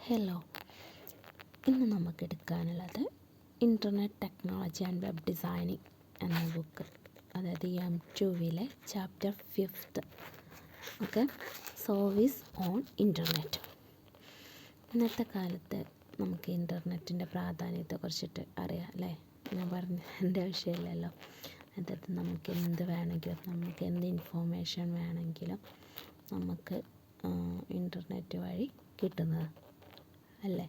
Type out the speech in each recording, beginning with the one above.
Hello, ഇന്ന് നമുക്ക് എടുക്കാനുള്ളത് internet technology and web designing എന്ന ബുക്ക്, അതായത് M2വിലെ chapter 5. Okay, service on internet. ഇന്നത്തെ കാലത്ത് നമുക്ക് ഇൻ്റർനെറ്റിൻ്റെ പ്രാധാന്യത്തെക്കുറിച്ചിട്ട് അറിയാം അല്ലേ? ഞാൻ പറഞ്ഞതിൻ്റെ ആവശ്യമില്ലല്ലോ. അതായത് നമുക്ക് എന്ത് വേണമെങ്കിലും, നമുക്ക് എന്ത് ഇൻഫോർമേഷൻ വേണമെങ്കിലും നമുക്ക് ഇൻ്റർനെറ്റ് വഴി കിട്ടുന്നത് അല്ലേ?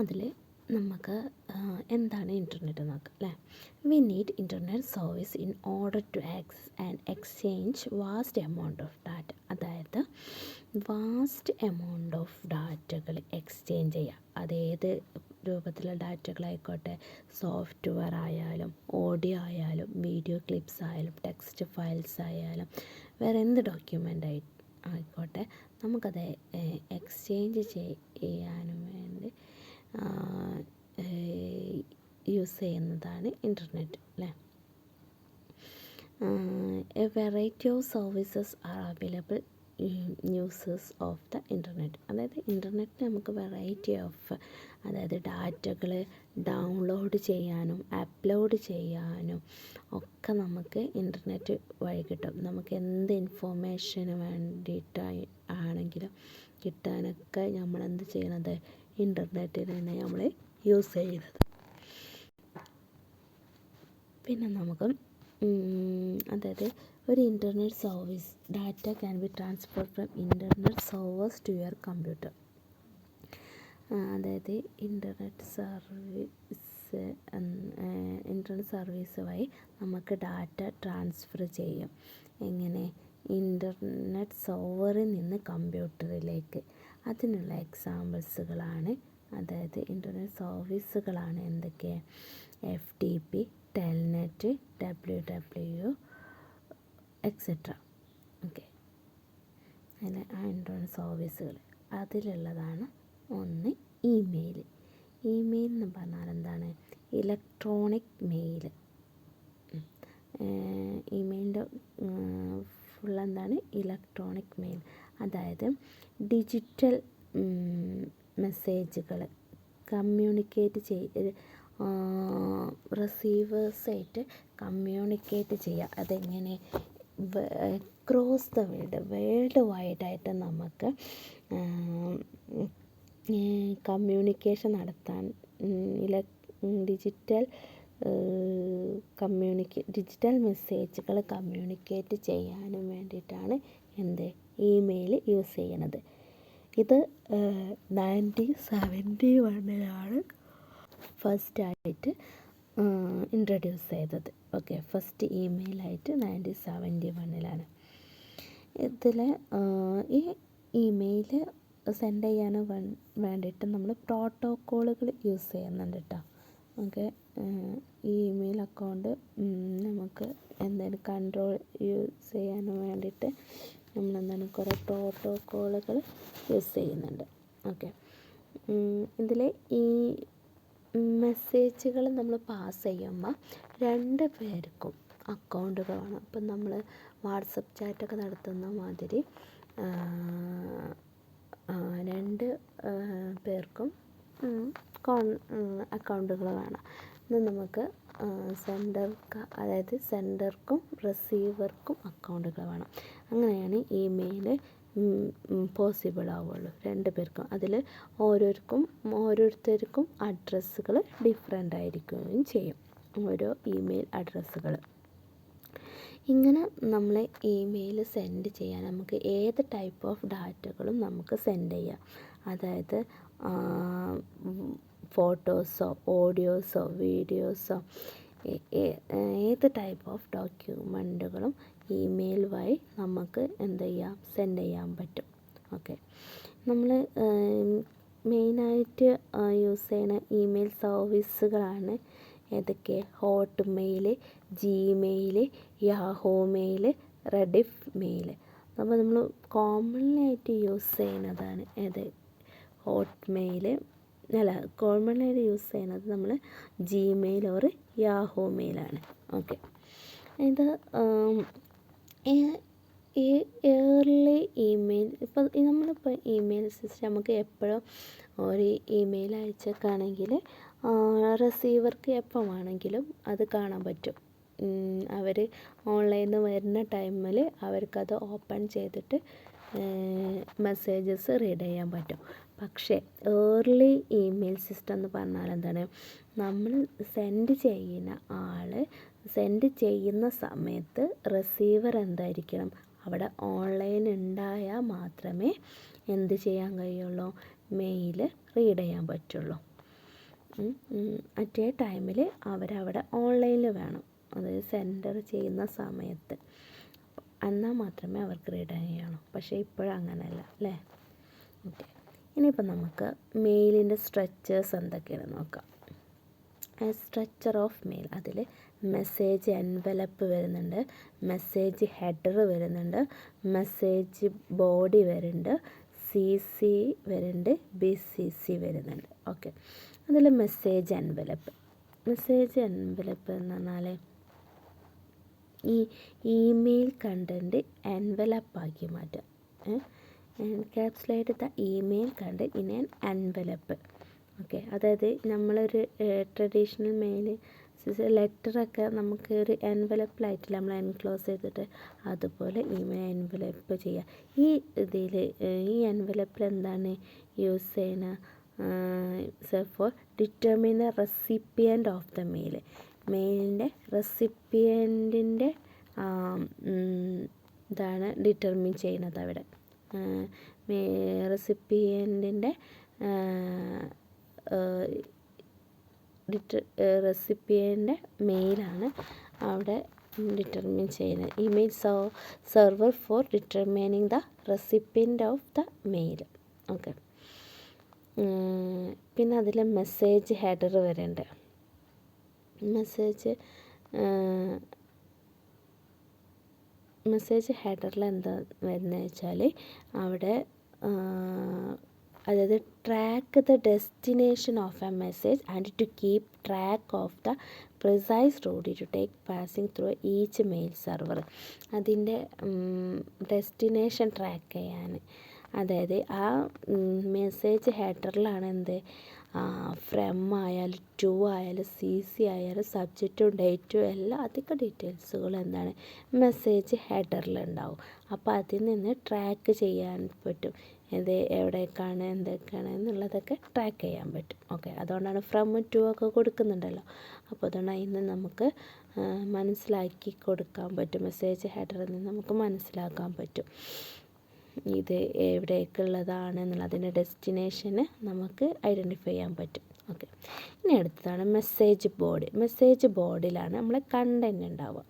അതിൽ നമുക്ക് എന്താണ് ഇൻ്റർനെറ്റ് നോക്കാം അല്ലേ? We need internet service in order to access and exchange vast amount of data. അതായത് വാസ്റ്റ് എമൗണ്ട് ഓഫ് ഡാറ്റകൾ എക്സ്ചേഞ്ച് ചെയ്യുക. അതേത് രൂപത്തിലുള്ള ഡാറ്റകളായിക്കോട്ടെ, സോഫ്റ്റ്വെയർ ആയാലും, ഓഡിയോ ആയാലും, വീഡിയോ ക്ലിപ്സ് ആയാലും, ടെക്സ്റ്റ് ഫയൽസ് ആയാലും, വേറെ എന്ത് ഡോക്യുമെൻ്റ് ആയിക്കോട്ടെ, നമുക്കത് എക്സ്ചേഞ്ച് ചെയ്യാനും വേണ്ടി യൂസ് ചെയ്യുന്നതാണ് ഇൻ്റർനെറ്റ് അല്ലേ? A variety of services are available users of the internet. അതായത് ഇൻ്റർനെറ്റ് നമുക്ക് വെറൈറ്റി ഓഫ്, അതായത് ഡാറ്റകൾ ഡൗൺലോഡ് ചെയ്യാനും അപ്ലോഡ് ചെയ്യാനും ഒക്കെ നമുക്ക് ഇൻ്റർനെറ്റ് വഴി കിട്ടും. നമുക്ക് എന്ത് ഇൻഫോർമേഷന് വേണ്ടിയിട്ടാണെങ്കിലും കിട്ടാനൊക്കെ നമ്മൾ എന്ത് ചെയ്യണത്, ഇൻ്റർനെറ്റിൽ തന്നെ നമ്മൾ യൂസ് ചെയ്യുന്നത്. പിന്നെ നമുക്ക് അതായത് ഒരു internet service, data can be transfer from internet servers to your computer. അതായത് ഇൻ്റർനെറ്റ് സർവീസ് വഴി നമുക്ക് ഡാറ്റ ട്രാൻസ്ഫർ ചെയ്യും. എങ്ങനെ? ഇൻ്റർനെറ്റ് സർവറിൽ നിന്ന് കമ്പ്യൂട്ടറിലേക്ക്. അതിനുള്ള എക്സാമ്പിൾസുകളാണ്, അതായത് ഇൻ്റർനെറ്റ് സർവീസുകളാണ് എന്തൊക്കെ? FTP, Telnet, WWW etcetera. Okay, അതിൽ ആ ഇൻ്റർനെറ്റ് സർവീസുകൾ അതിലുള്ളതാണ് ഒന്ന് ഇമെയിൽ. ഇമെയിൽ എന്ന് പറഞ്ഞാൽ എന്താണ്? Electronic mail. ഇമെയിലിൻ്റെ ഫുൾ എന്താണ്? Electronic mail. അതായത് ഡിജിറ്റൽ മെസ്സേജുകൾ കമ്മ്യൂണിക്കേറ്റ് റിസീവേഴ്സായിട്ട് കമ്മ്യൂണിക്കേറ്റ് ചെയ്യുക. അതെങ്ങനെ? ക്രോസ് ദ വേൾഡ് വൈഡായിട്ട് നമുക്ക് കമ്മ്യൂണിക്കേഷൻ നടത്താൻ ഡിജിറ്റൽ മെസ്സേജുകൾ കമ്മ്യൂണിക്കേറ്റ് ചെയ്യാനും വേണ്ടിയിട്ടാണ് എന്ത്? ഇമെയിൽ യൂസ് ചെയ്യണത്. ഇത് 1971 ഫസ്റ്റായിട്ട് ഇൻട്രൊഡ്യൂസ് ചെയ്തത്. ഓക്കെ, ഫസ്റ്റ് ഇമെയിലായിട്ട് 1971. ഇതിൽ ഈ ഇമെയിൽ സെൻഡ് ചെയ്യാനോ വേണ്ടിയിട്ട് നമ്മൾ പ്രോട്ടോക്കോളുകൾ യൂസ് ചെയ്യുന്നുണ്ട് കേട്ടോ. ഓക്കെ, ഈ ഇമെയിൽ അക്കൗണ്ട് നമുക്ക് എന്തെങ്കിലും കൺട്രോൾ യൂസ് ചെയ്യാനും വേണ്ടിയിട്ട് നമ്മളെന്താണ് കുറേ പ്രോട്ടോക്കോളുകൾ യൂസ് ചെയ്യുന്നുണ്ട്. ഓക്കെ, ഇതിൽ ഈ മെസ്സേജുകൾ നമ്മൾ പാസ് ചെയ്യുമ്പോൾ 2 പേർക്കും അക്കൗണ്ടുകൾ വേണം. ഇപ്പം നമ്മൾ വാട്സപ്പ് ചാറ്റൊക്കെ നടത്തുന്ന മാതിരി 2 പേർക്കും അക്കൗണ്ടുകൾ വേണം. ഇത് നമുക്ക് അതായത് സെൻഡർക്കും റിസീവർക്കും അക്കൗണ്ടുകൾ വേണം. അങ്ങനെയാണ് ഇമെയിൽ പോസിബിൾ ആവുള്ളൂ 2 പേർക്കും. അതിൽ ഓരോരുത്തർക്കും അഡ്രസ്സുകൾ ഡിഫറെൻ്റ് ആയിരിക്കുകയും ചെയ്യും, ഓരോ ഇമെയിൽ അഡ്രസ്സുകൾ. ഇങ്ങനെ നമ്മൾ ഇമെയിൽ സെൻഡ് ചെയ്യാൻ നമുക്ക് ഏത് ടൈപ്പ് ഓഫ് ഡാറ്റകളും നമുക്ക് സെൻഡ് ചെയ്യാം. അതായത് ഫോട്ടോസോ ഓഡിയോസോ വീഡിയോസോ ഏത് ടൈപ്പ് ഓഫ് ഡോക്യുമെൻറ്റുകളും ഇമെയിൽ വഴി നമുക്ക് എന്ത് ചെയ്യാം? സെൻഡ് ചെയ്യാൻ പറ്റും. ഓക്കെ, നമ്മൾ മെയിനായിട്ട് യൂസ് ചെയ്യുന്ന ഇമെയിൽ സർവീസുകളാണ് ഏതൊക്കെ? Hotmail, Gmail, Yahoo mail, Rediff mail. അപ്പോൾ നമ്മൾ കോമൺലി ആയിട്ട് യൂസ് ചെയ്യുന്നതാണ് ഏത്? കോമൺലി യൂസ് ചെയ്യുന്നത് നമ്മൾ ജിമെയിൽ ഓർ യാഹൂ മെയിലാണ്. ഓക്കെ, ഇത് ഈ ഏർലി ഇമെയിൽ ഇപ്പോൾ നമ്മളിപ്പോൾ ഇമെയിൽ സിസ്റ്റം നമുക്ക് എപ്പോഴും ഒരു ഇമെയിൽ അയച്ചേക്കാണെങ്കിൽ റിസീവർക്ക് എപ്പം വേണമെങ്കിലും അത് കാണാൻ പറ്റും. അവർ ഓൺലൈനിൽ നിന്ന് വരുന്ന ടൈമിൽ അവർക്കത് ഓപ്പൺ ചെയ്തിട്ട് മെസ്സേജസ് റീഡ് ചെയ്യാൻ പറ്റും. പക്ഷേ ഏർലി ഇമെയിൽ സിസ്റ്റം എന്ന് പറഞ്ഞാൽ എന്താണ്, നമ്മൾ സെൻഡ് ചെയ്യുന്ന സമയത്ത് റിസീവർ എന്തായിരിക്കണം, അവിടെ ഓൺലൈൻ ഉണ്ടായാൽ മാത്രമേ എന്ത് ചെയ്യാൻ കഴിയുള്ളൂ, മെയിൽ റീഡ് ചെയ്യാൻ പറ്റുള്ളൂ. അറ്റേ ടൈമിൽ അവരവിടെ ഓൺലൈനിൽ വേണം, അതായത് സെൻഡർ ചെയ്യുന്ന സമയത്ത്, എന്നാൽ മാത്രമേ അവർക്ക് റീഡ് ചെയ്യുള്ളൂ. പക്ഷേ ഇപ്പോഴങ്ങനല്ല അല്ലേ. ഓക്കെ, ഇനിയിപ്പോൾ നമുക്ക് മെയിലിൻ്റെ സ്ട്രക്ചേഴ്സ് എന്തൊക്കെയാണെന്ന് നോക്കാം. സ്ട്രക്ചർ ഓഫ് മെയിൽ, അതിൽ മെസ്സേജ് എൻവലപ്പ് വരുന്നുണ്ട്, മെസ്സേജ് ഹെഡർ വരുന്നുണ്ട്, മെസ്സേജ് ബോഡി വരുന്നുണ്ട്, CC വരുന്നുണ്ട്, BCC വരുന്നുണ്ട്. ഓക്കെ, അതിൽ മെസ്സേജ് എൻവലപ്പ് എന്ന് പറഞ്ഞാൽ ഈ ഇമെയിൽ കണ്ടൻറ്റ് എൻവലപ്പാക്കി മാറ്റുക. Encapsulate the email content in an envelope. Okay, അതായത് നമ്മളൊരു ട്രഡീഷണൽ മെയിൽ ലെറ്ററൊക്കെ നമുക്ക് ഒരു എൻവലപ്പിലായിട്ടില്ല നമ്മൾ എൻക്ലോസ് ചെയ്തിട്ട്, അതുപോലെ ഇമെയിൽ എൻവലപ്പ് ചെയ്യുക. ഈ എൻവലപ്പിൽ എന്താണ് യൂസ് ചെയ്യുന്ന for determine the recipient of the മെയിലിൻ്റെ റെസിപ്പിയൻറ്റിൻ്റെ ഇതാണ് ഡിറ്റർമിൻ ചെയ്യുന്നത്. അവിടെ റെസിപ്പിയൻറ്റിൻ്റെ റെസിപ്പിയൻ്റെ മെയിലാണ് അവിടെ ഡിറ്റർമിൻ ചെയ്യുന്നത്. Email server for determining the recipient of the mail. Okay, പിന്നെ അതിൽ മെസ്സേജ് ഹെഡർ വരുന്നുണ്ട്. മെസ്സേജ് ഹെഡറിൽ എന്താ വരുന്നത് വെച്ചാൽ അവിടെ അതായത് track the destination of a message and to keep track of the precise route to take passing through each mail server. അതിൻ്റെ ഡെസ്റ്റിനേഷൻ ട്രാക്ക് ചെയ്യാൻ, അതായത് ആ മെസ്സേജ് ഹെഡറിലാണ് ഫ്രം ആയാലും ടു ആയാലും CC ആയാലും സബ്ജക്റ്റും ഡേറ്റും എല്ലാ അധിക ഡീറ്റെയിൽസുകളും എന്താണ് മെസ്സേജ് ഹെഡറിലുണ്ടാവും. അപ്പോൾ അതിൽ നിന്ന് ട്രാക്ക് ചെയ്യാൻ പറ്റും, എവിടേക്കാണ് എന്തൊക്കെയാണ് എന്നുള്ളതൊക്കെ ട്രാക്ക് ചെയ്യാൻ പറ്റും. ഓക്കെ, അതുകൊണ്ടാണ് ഫ്രം ടു ഒക്കെ കൊടുക്കുന്നുണ്ടല്ലോ. അപ്പോൾ അതുകൊണ്ട് അതിന് നമുക്ക് മനസ്സിലാക്കി കൊടുക്കാൻ പറ്റും, മെസ്സേജ് ഹെഡറിൽ നിന്ന് നമുക്ക് മനസ്സിലാക്കാൻ പറ്റും ഇത് എവിടേക്കുള്ളതാണ് എന്നുള്ളത്, അതിൻ്റെ ഡെസ്റ്റിനേഷന് നമുക്ക് ഐഡൻറ്റിഫൈ ചെയ്യാൻ പറ്റും. ഓക്കെ, ഇനി അടുത്തതാണ് മെസ്സേജ് ബോർഡിലാണ് നമ്മളെ കണ്ടൻറ് ഉണ്ടാവുക.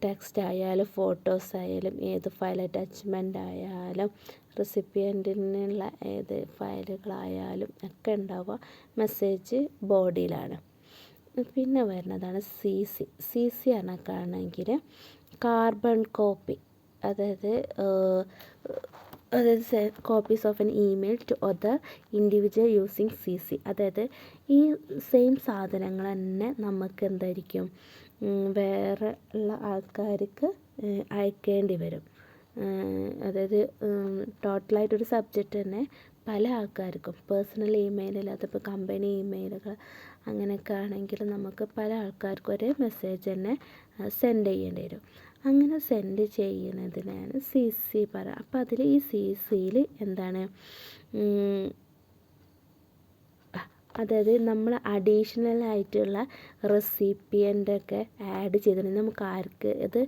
ടെക്സ്റ്റ് ആയാലും ഫോട്ടോസ് ആയാലും ഏത് ഫയൽ അറ്റാച്ച്മെൻ്റ് ആയാലും റെസിപ്പിയൻറ്റിനുള്ള ഏത് ഫയലുകളായാലും ഒക്കെ ഉണ്ടാവുക മെസ്സേജ് ബോഡിയിലാണ്. പിന്നെ വരുന്നതാണ് CC പറഞ്ഞാൽ കാർബൺ കോപ്പി, അതായത് copies of an email to other individual using CC. അതായത് ഈ സെയിം സാധനങ്ങൾ തന്നെ നമുക്ക് എന്തായിരിക്കും വേറെ ഉള്ള ആൾക്കാർക്ക് അയക്കേണ്ടി വരും. അതായത് ടോട്ടലായിട്ടൊരു സബ്ജക്റ്റ് തന്നെ പല ആൾക്കാർക്കും പേഴ്സണൽ ഇമെയിൽ, അതിപ്പോൾ കമ്പനി ഇമെയിലുകൾ അങ്ങനെയൊക്കെ ആണെങ്കിൽ നമുക്ക് പല ആൾക്കാർക്കും ഒരേ മെസ്സേജ് തന്നെ സെൻഡ് ചെയ്യേണ്ടി വരും. അങ്ങനെ സെൻഡ് ചെയ്യുന്നതിനാണ് CC പറയുക. അപ്പോൾ അതിൽ ഈ CCയിൽ എന്താണ്, അതായത് നമ്മൾ അഡീഷണൽ ആയിട്ടുള്ള റെസിപ്പിയൻ്റൊക്കെ ആഡ് ചെയ്തിട്ടുണ്ടെങ്കിൽ നമുക്ക് ആർക്ക് ഇത്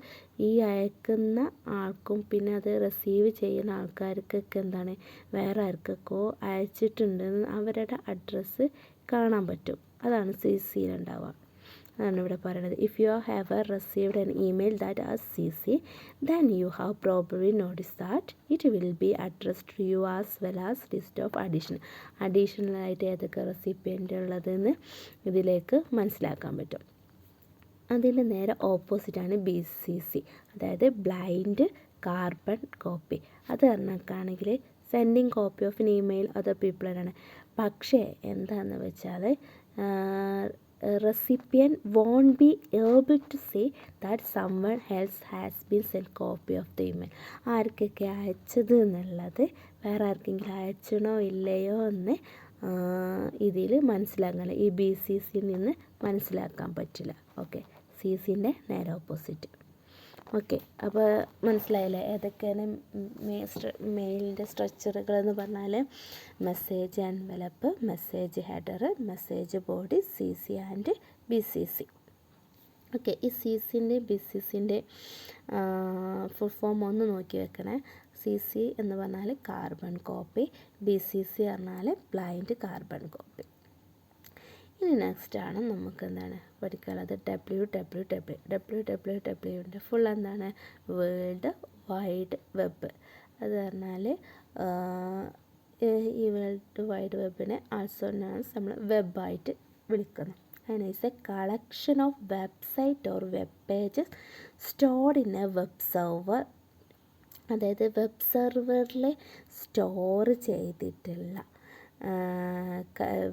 ഈ അയക്കുന്ന ആൾക്കും പിന്നെ അത് റിസീവ് ചെയ്യുന്ന ആൾക്കാർക്കൊക്കെ എന്താണ് വേറെ ആർക്കൊക്കെ അയച്ചിട്ടുണ്ടെന്ന് അവരുടെ അഡ്രസ്സ് കാണാൻ പറ്റും. അതാണ് CCയിലുണ്ടാവുക. അതാണ് ഇവിടെ പറയുന്നത്. If you have received an email that as CC, then you have probably noticed that it will be addressed to you as well as list of additional ആയിട്ട് ഏതൊക്കെ റെസിപ്പിയൻ്റ് ഉള്ളതെന്ന് ഇതിലേക്ക് മനസ്സിലാക്കാൻ പറ്റും. അതിൻ്റെ നേരെ ഓപ്പോസിറ്റാണ് BCC, അതായത് ബ്ലൈൻഡ് കാർബൺ കോപ്പി. അത് പറഞ്ഞാണെങ്കിൽ sending copy of an email other പീപ്പിളാണ്. പക്ഷേ എന്താണെന്ന് വെച്ചാൽ recipient won't be able to say that someone else has been sent copy of the email. ആർക്കൊക്കെ അയച്ചത് എന്നുള്ളത് വേറെ ആർക്കെങ്കിലും അയച്ചണോ ഇല്ലയോ എന്ന് ഇതിൽ മനസ്സിലാക്കാൻ ഈ ബി സി സിയിൽ നിന്ന് മനസ്സിലാക്കാൻ പറ്റില്ല. ഓക്കെ, സി സിൻ്റെ നേരെ ഓപ്പോസിറ്റ്. ഓക്കെ, അപ്പോൾ മനസ്സിലായില്ലേ ഏതൊക്കെയാണ് മെയിലിൻ്റെ സ്ട്രക്ചറുകൾ എന്ന് പറഞ്ഞാൽ? Message envelope, message header, message body, C C and B C C. Okay, ഈ സി സിൻ്റെ ബി സി സിൻ്റെ ഫുൾ ഫോം ഒന്ന് നോക്കി വെക്കണേ. സി സി എന്ന് പറഞ്ഞാൽ carbon copy, B C C പറഞ്ഞാൽ ബ്ലൈൻഡ് കാർബൺ കോപ്പി. ഇനി നെക്സ്റ്റ് ആണ് നമുക്ക് എന്താണ് പഠിക്കാനുള്ളത്? WWWൻ്റെ ഫുൾ എന്താണ്? World wide web. അത് പറഞ്ഞാൽ ഈ വേൾഡ് വൈഡ് വെബിനെ ആൾസോ നമ്മൾ വെബായിട്ട് വിളിക്കുന്നു. അതിന് is A collection of website or web pages stored in A web server. അതായത് വെബ് സെർവറിൽ സ്റ്റോർ ചെയ്തിട്ടുള്ള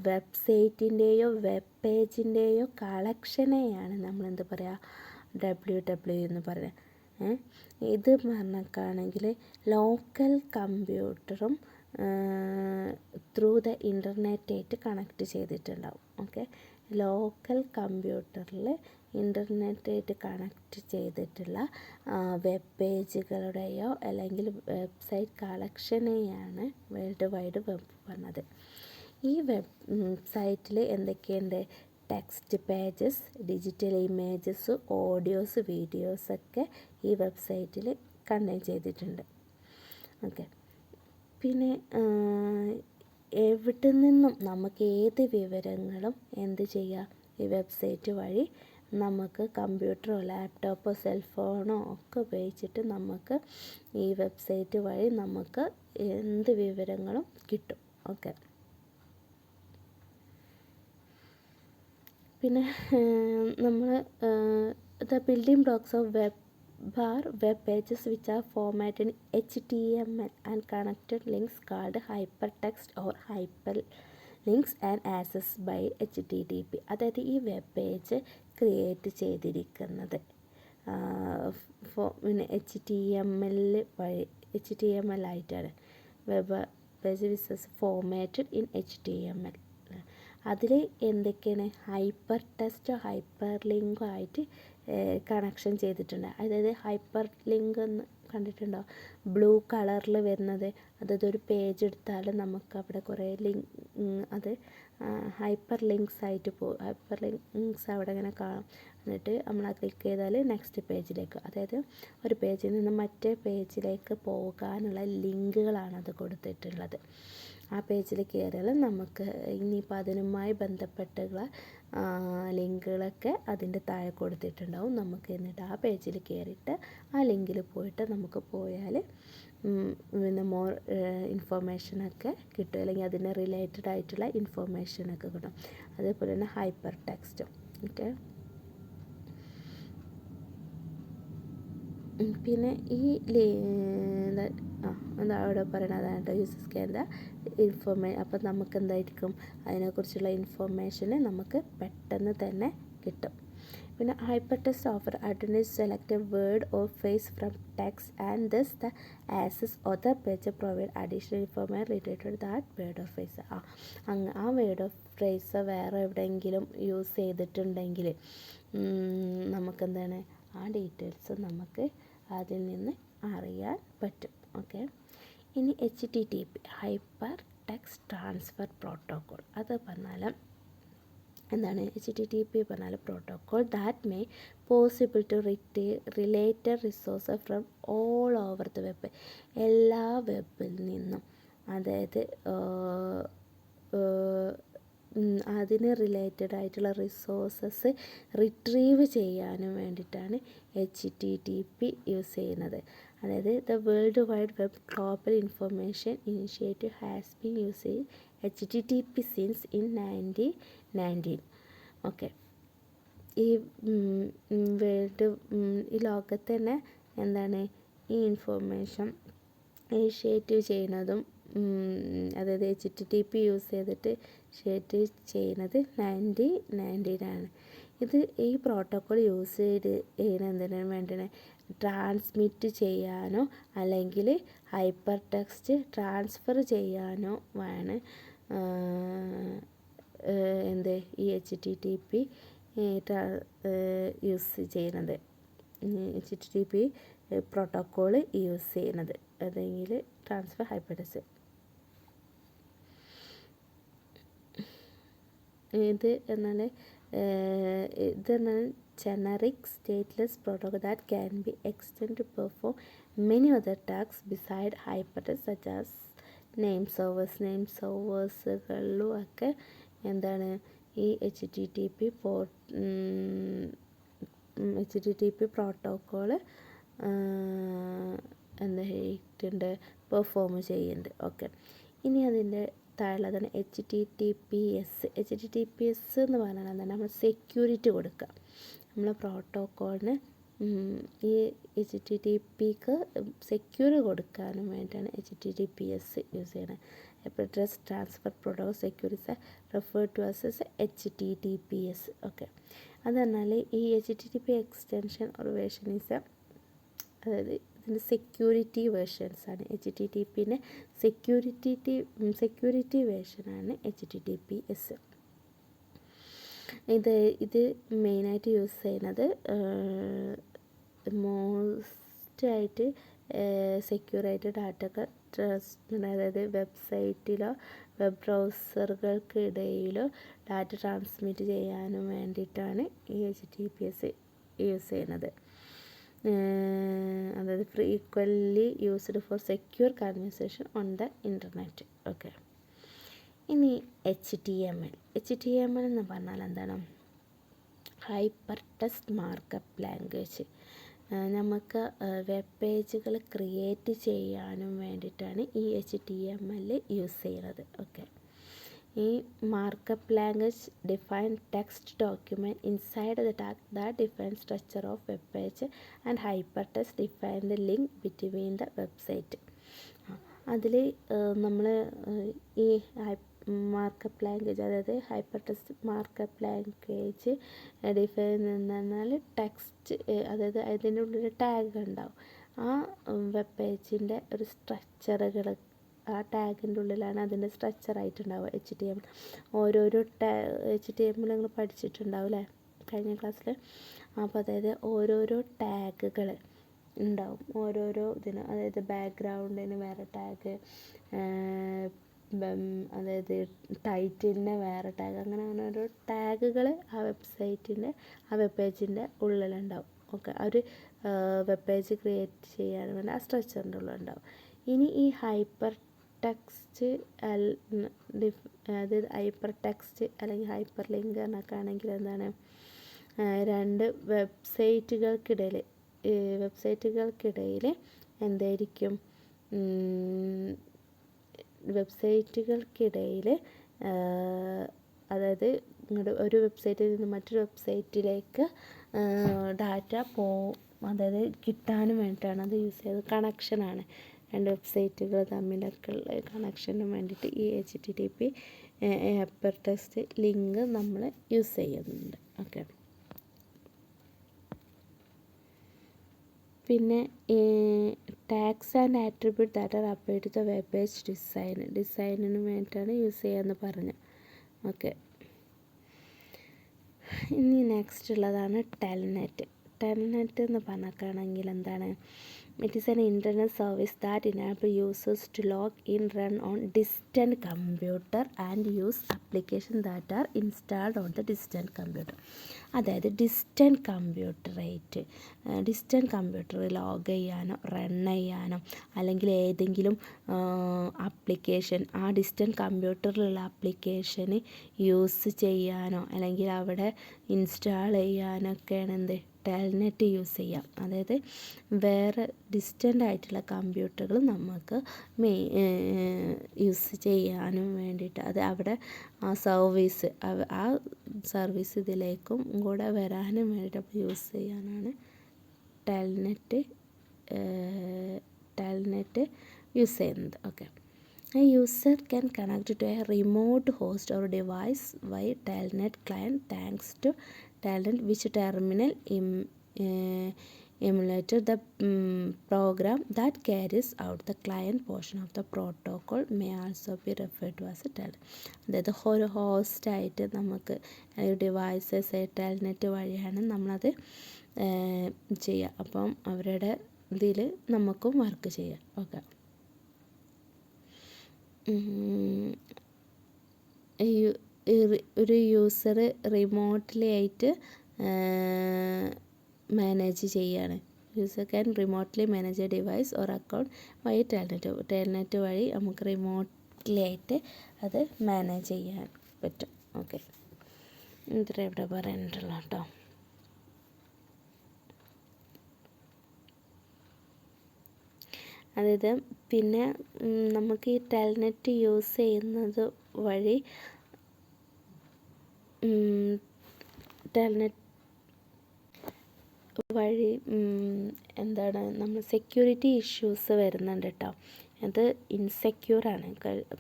വെബ്സൈറ്റിൻ്റെയോ വെബ് പേജിൻ്റെയോ കളക്ഷനെയാണ് നമ്മളെന്ത് പറയുക? WW എന്ന് പറയുന്നത്. ഇത് പറഞ്ഞിട്ടാണെങ്കിൽ ലോക്കൽ കമ്പ്യൂട്ടറും ത്രൂ ദ ഇൻ്റർനെറ്റായിട്ട് കണക്ട് ചെയ്തിട്ടുണ്ടാവും. ഓക്കെ, ലോക്കൽ കമ്പ്യൂട്ടറിൽ ഇൻ്റർനെറ്റായിട്ട് കണക്ട് ചെയ്തിട്ടുള്ള വെബ് പേജുകളുടെയോ അല്ലെങ്കിൽ വെബ്സൈറ്റ് കളക്ഷനെയാണ് വേൾഡ് വൈഡ് വെബ് പറഞ്ഞത്. ഈ വെബ് സൈറ്റിൽ എന്തൊക്കെയുണ്ട്? Text pages, digital images, audios, വീഡിയോസൊക്കെ ഈ വെബ്സൈറ്റിൽ കണ്ടെയ്ൻ ചെയ്തിട്ടുണ്ട്. ഓക്കെ, പിന്നെ എവിടെ നിന്നും നമുക്ക് ഏത് വിവരങ്ങളും എന്ത് ചെയ്യാം? ഈ വെബ്സൈറ്റ് വഴി നമുക്ക് കമ്പ്യൂട്ടറോ ലാപ്ടോപ്പോ സെൽഫോണോ ഒക്കെ ഉപയോഗിച്ചിട്ട് നമുക്ക് ഈ വെബ്സൈറ്റ് വഴി നമുക്ക് എന്ത് വിവരങ്ങളും കിട്ടും. ഓക്കെ, പിന്നെ നമ്മൾ the building blocks of web are web pages which are formatted in HTML and connected links called hypertext or hyperlinks and accessed by HTTP. അതായത് ഈ വെബ് പേജ് ക്രിയേറ്റ് ചെയ്തിരിക്കുന്നത് പിന്നെ HTML ആയിട്ടാണ്. Web page visas formatted in HTML. അതിൽ എന്തൊക്കെയാണ്? Hyper ടെക്സ്റ്റോ hyper ലിങ്കോ ആയിട്ട് connection ചെയ്തിട്ടുണ്ട്. അതായത് ഹൈപ്പർ ലിങ്ക് എന്ന് കണ്ടിട്ടുണ്ടോ? ബ്ലൂ കളറിൽ വരുന്നത്. അതായത് ഒരു പേജ് എടുത്താൽ നമുക്ക് അവിടെ കുറേ അത് ഹൈപ്പർ ലിങ്ക്സ് ആയിട്ട് പോകും. ഹൈപ്പർ ലിങ്ക്സ് അവിടെ ഇങ്ങനെ കാണും. എന്നിട്ട് നമ്മൾ ക്ലിക്ക് ചെയ്താൽ നെക്സ്റ്റ് പേജിലേക്ക്, അതായത് ഒരു പേജിൽ നിന്ന് മറ്റേ പേജിലേക്ക് പോകാനുള്ള ലിങ്കുകളാണ് അത് കൊടുത്തിട്ടുള്ളത്. ആ പേജിൽ കയറിയാൽ നമുക്ക് ഇനിയിപ്പോൾ അതിനുമായി ബന്ധപ്പെട്ടുള്ള ലിങ്കുകളൊക്കെ അതിൻ്റെ താഴെ കൊടുത്തിട്ടുണ്ടാവും. നമുക്ക് എന്നിട്ട് ആ പേജിൽ കയറിയിട്ട് ആ ലിങ്കിൽ പോയിട്ട് നമുക്ക് പോയാൽ പിന്നെ മോർ ഇൻഫോർമേഷനൊക്കെ കിട്ടും, അല്ലെങ്കിൽ അതിന് റിലേറ്റഡ് ആയിട്ടുള്ള ഇൻഫോർമേഷനൊക്കെ കിട്ടും. അതേപോലെ തന്നെ ഹൈപ്പർ ടെക്സ്റ്റും. ഓക്കെ, പിന്നെ ഈ എന്താ അവിടെ പറയണതാണ് കേട്ടോ, യൂസസ് ക്യാൻ ദ അപ്പം നമുക്ക് എന്തായിരിക്കും അതിനെക്കുറിച്ചുള്ള ഇൻഫോർമേഷന് നമുക്ക് പെട്ടെന്ന് തന്നെ കിട്ടും. പിന്നെ hyper text offer advance select a word or phrase from text and thus the access other page provide additional information related that word of phrase. ആ വേർഡ് ഓഫ് ഫ്രേസ് വേറെ എവിടെയെങ്കിലും യൂസ് ചെയ്തിട്ടുണ്ടെങ്കിൽ നമുക്കെന്താണ് ആ ഡീറ്റെയിൽസ് നമുക്ക് അതിൽ നിന്ന് അറിയാൻ പറ്റും. ഓക്കെ, ഇനി HTTP hyper text transfer protocol. അത് പറഞ്ഞാൽ എന്താണ്? HTTP പറഞ്ഞാൽ protocol that may possible to related resources from all over the web. എല്ലാ വെബിൽ നിന്നും, അതായത് അതിന് റിലേറ്റഡ് ആയിട്ടുള്ള റിസോഴ്സസ് റിട്രീവ് ചെയ്യാനും വേണ്ടിയിട്ടാണ് HTTP യൂസ് ചെയ്യുന്നത്. അതായത് the world wide web global information initiative has been using HTTP since in 1919. Okay, ഈ വേൾഡ് ഈ ലോകത്ത് തന്നെ എന്താണ് ഈ ഇൻഫോർമേഷൻ ഇനിഷ്യേറ്റീവ് ചെയ്യുന്നതും അതായത് HTTP യൂസ് ചെയ്തിട്ട് ഷെയർ ചെയ്യുന്നത് 1919 ഇത് ഈ പ്രോട്ടോക്കോൾ യൂസ് ചെയ്യുന്ന എന്തിനാണ് വേണ്ടത്? ട്രാൻസ്മിറ്റ് ചെയ്യാനോ അല്ലെങ്കിൽ ഹൈപ്പർ ടെക്സ്റ്റ് ട്രാൻസ്ഫർ ചെയ്യാനോ ആണ് ഈ HTTP യൂസ് ചെയ്യുന്നത്. HTTP പ്രോട്ടോക്കോൾ യൂസ് ചെയ്യുന്നത് അല്ലെങ്കിൽ ട്രാൻസ്ഫർ ഹൈപ്പർ ടെക്സ്റ്റ്. ഇതെന്നാൽ generic stateless protocol that can be extended to perform many other tasks beside hypertext such as name serversകളിലും ഒക്കെ ഈ HTTP പ്രോട്ടോക്കോൾ പെർഫോം ചെയ്യുന്നുണ്ട്. ഓക്കെ, ഇനി അതിൻ്റെ താഴെയുള്ളതാണ് HTTPS എന്ന് പറഞ്ഞാൽ എന്താണ്? നമ്മൾ സെക്യൂരിറ്റി കൊടുക്കുക നമ്മളെ പ്രോട്ടോക്കോളിന്. ഈ HTTPക്ക് സെക്യൂർ കൊടുക്കാനും വേണ്ടിയാണ് HTTPS യൂസ് ചെയ്യുന്നത്. Hypertext Transfer Protocol Secure is referred to as HTTPS. Okay, അത് പറഞ്ഞാൽ ഈ HTTP extension or version is അതായത് ഇതിൻ്റെ സെക്യൂരിറ്റി വേർഷൻസാണ്. HTTPൻ്റെ സെക്യൂരിറ്റി വേർഷനാണ് HTTPS. ഇത് മെയിനായിട്ട് യൂസ് ചെയ്യുന്നത് മോസ്റ്റായിട്ട് സെക്യൂറായിട്ട് ഡാറ്റകൾ അതായത് വെബ്സൈറ്റിലോ വെബ് ബ്രൗസറുകൾക്കിടയിലോ ഡാറ്റ ട്രാൻസ്മിറ്റ് ചെയ്യാനും വേണ്ടിയിട്ടാണ് ഈ HTTPS യൂസ് ചെയ്യുന്നത്. അതായത് frequently used for secure conversation on the internet. Okay, ഇനി HTML എന്ന് പറഞ്ഞാൽ എന്താണ്? Hyper text markup language. നമുക്ക് വെബ് പേജുകൾ ക്രിയേറ്റ് ചെയ്യാനും വേണ്ടിയിട്ടാണ് ഈ HTML യൂസ് ചെയ്യുന്നത്. ഓക്കെ, ഈ markup language define text document inside the tag that define structure of web page and hyper text define the link between the website. അതിൽ നമ്മൾ ഈ മാർക്കപ്പ് ലാംഗ്വേജ് അതായത് hyper text markup language define എന്ന് പറഞ്ഞാൽ text അതായത് അതിൻ്റെ ഉള്ളിൽ tag ഉണ്ടാവും. ആ വെബ് പേജിൻ്റെ ഒരു സ്ട്രക്ചറുകൾ ആ ടാഗിൻ്റെ ഉള്ളിലാണ് അതിൻ്റെ സ്ട്രക്ചറായിട്ടുണ്ടാവുക. HTML ഓരോരോ HTML നിങ്ങൾ പഠിച്ചിട്ടുണ്ടാവും അല്ലേ കഴിഞ്ഞ ക്ലാസ്സിൽ. അപ്പോൾ അതായത് ഓരോരോ ടാഗുകൾ ഉണ്ടാവും ഓരോരോ ഇതിന്. അതായത് ബാക്ക്ഗ്രൗണ്ടിന് വേറെ ടാഗ്, അതായത് ടൈറ്റിലിന് വേറെ ടാഗ്, അങ്ങനെ ഓരോ ടാഗുകൾ ആ വെബ് പേജിൻ്റെ ഉള്ളിലുണ്ടാവും. ഓക്കെ, ആ ഒരു വെബ് പേജ് ക്രിയേറ്റ് ചെയ്യാൻ വേണ്ടി ആ സ്ട്രക്ചറിൻ്റെ ഉള്ളിലുണ്ടാവും. ഇനി ഈ ഹൈപ്പർ ടെക്സ്റ്റ് അതായത് ഹൈപ്പർ ടെക്സ്റ്റ് അല്ലെങ്കിൽ ഹൈപ്പർ ലിങ്ക് എന്നൊക്കെ ആണെങ്കിൽ എന്താണ്? രണ്ട് വെബ്സൈറ്റുകൾക്കിടയിൽ എന്തായിരിക്കും? അതായത് ഒരു വെബ്സൈറ്റിൽ നിന്ന് മറ്റൊരു വെബ്സൈറ്റിലേക്ക് ഡാറ്റ അതായത് കിട്ടാനും വേണ്ടിയിട്ടാണ് അത് യൂസ് ചെയ്തത്. കണക്ഷനാണ്, രണ്ട് വെബ്സൈറ്റുകൾ തമ്മിലൊക്കെ ഉള്ള കണക്ഷന് വേണ്ടിയിട്ട് ഈ HTTP ഹൈപ്പർ ടെക്സ്റ്റ് ലിങ്ക് നമ്മൾ യൂസ് ചെയ്യുന്നുണ്ട്. ഓക്കെ, പിന്നെ tags and attribute that are applied to the web page ഡിസൈനിന് വേണ്ടിയിട്ടാണ് യൂസ് ചെയ്യാമെന്ന് പറഞ്ഞു. ഓക്കെ, ഇനി നെക്സ്റ്റ് ഉള്ളതാണ് ടെൽനെറ്റ് എന്ന് പറഞ്ഞിട്ടാണെങ്കിൽ എന്താണ്? It is an internet service that enables users to log in, run on distant computer and use applications that are installed on the distant computer. അതായത് distant കമ്പ്യൂട്ടറിൽ ലോഗ് ചെയ്യാനോ run ചെയ്യാനോ അല്ലെങ്കിൽ ഏതെങ്കിലും ആപ്ലിക്കേഷൻ ആ ഡിസ്റ്റൻറ്റ് കമ്പ്യൂട്ടറിലുള്ള ആപ്ലിക്കേഷന് യൂസ് ചെയ്യാനോ അല്ലെങ്കിൽ അവിടെ ഇൻസ്റ്റാൾ ചെയ്യാനൊക്കെയാണ് എന്ത് ടെൽനെറ്റ് യൂസ് ചെയ്യാം. അതായത് വേറെ ഡിസ്റ്റൻ്റ് ആയിട്ടുള്ള കമ്പ്യൂട്ടറുകൾ നമുക്ക് യൂസ് ചെയ്യാനും വേണ്ടിയിട്ട് അത് അവിടെ ആ സർവീസ് ഇതിലേക്കും കൂടെ വരാനും വേണ്ടിയിട്ട് യൂസ് ചെയ്യാനാണ് ടെൽനെറ്റ് യൂസ് ചെയ്യുന്നത്. Okay, A user can connect to a remote host or device via Telnet client thanks to Telnet, which terminal emulated the program that carries out the client portion of the protocol may also be referred to as a Telnet. അതായത് ഒരു ഹോസ്റ്റായിട്ട് നമുക്ക് devices Telnet വഴിയാണ് നമ്മളത് ചെയ്യുക. അപ്പം അവരുടെ ഇതിൽ നമുക്കും വർക്ക് ചെയ്യാം. ഓക്കെ. ഒരു യൂസർ റിമോട്ട്ലി ആയിട്ട് മാനേജ് ചെയ്യാണ്. User can remotely manage A device or account വഴി ടെൽനെറ്റ് വഴി നമുക്ക് റിമോട്ട്ലി ആയിട്ട് അത് മാനേജ് ചെയ്യാൻ പറ്റും. ഓക്കെ, ഇത്ര ഇവിടെ പറയാനുണ്ടല്ലോ കേട്ടോ. അതായത് പിന്നെ നമുക്ക് ഈ ടെൽനെറ്റ് യൂസ് ചെയ്യുന്നത് വഴി ടെൽനെറ്റ് വഴി എന്താണ് നമ്മൾ സെക്യൂരിറ്റി ഇഷ്യൂസ് വരുന്നുണ്ട് കേട്ടോ. അത് ഇൻസെക്യൂറാണ്.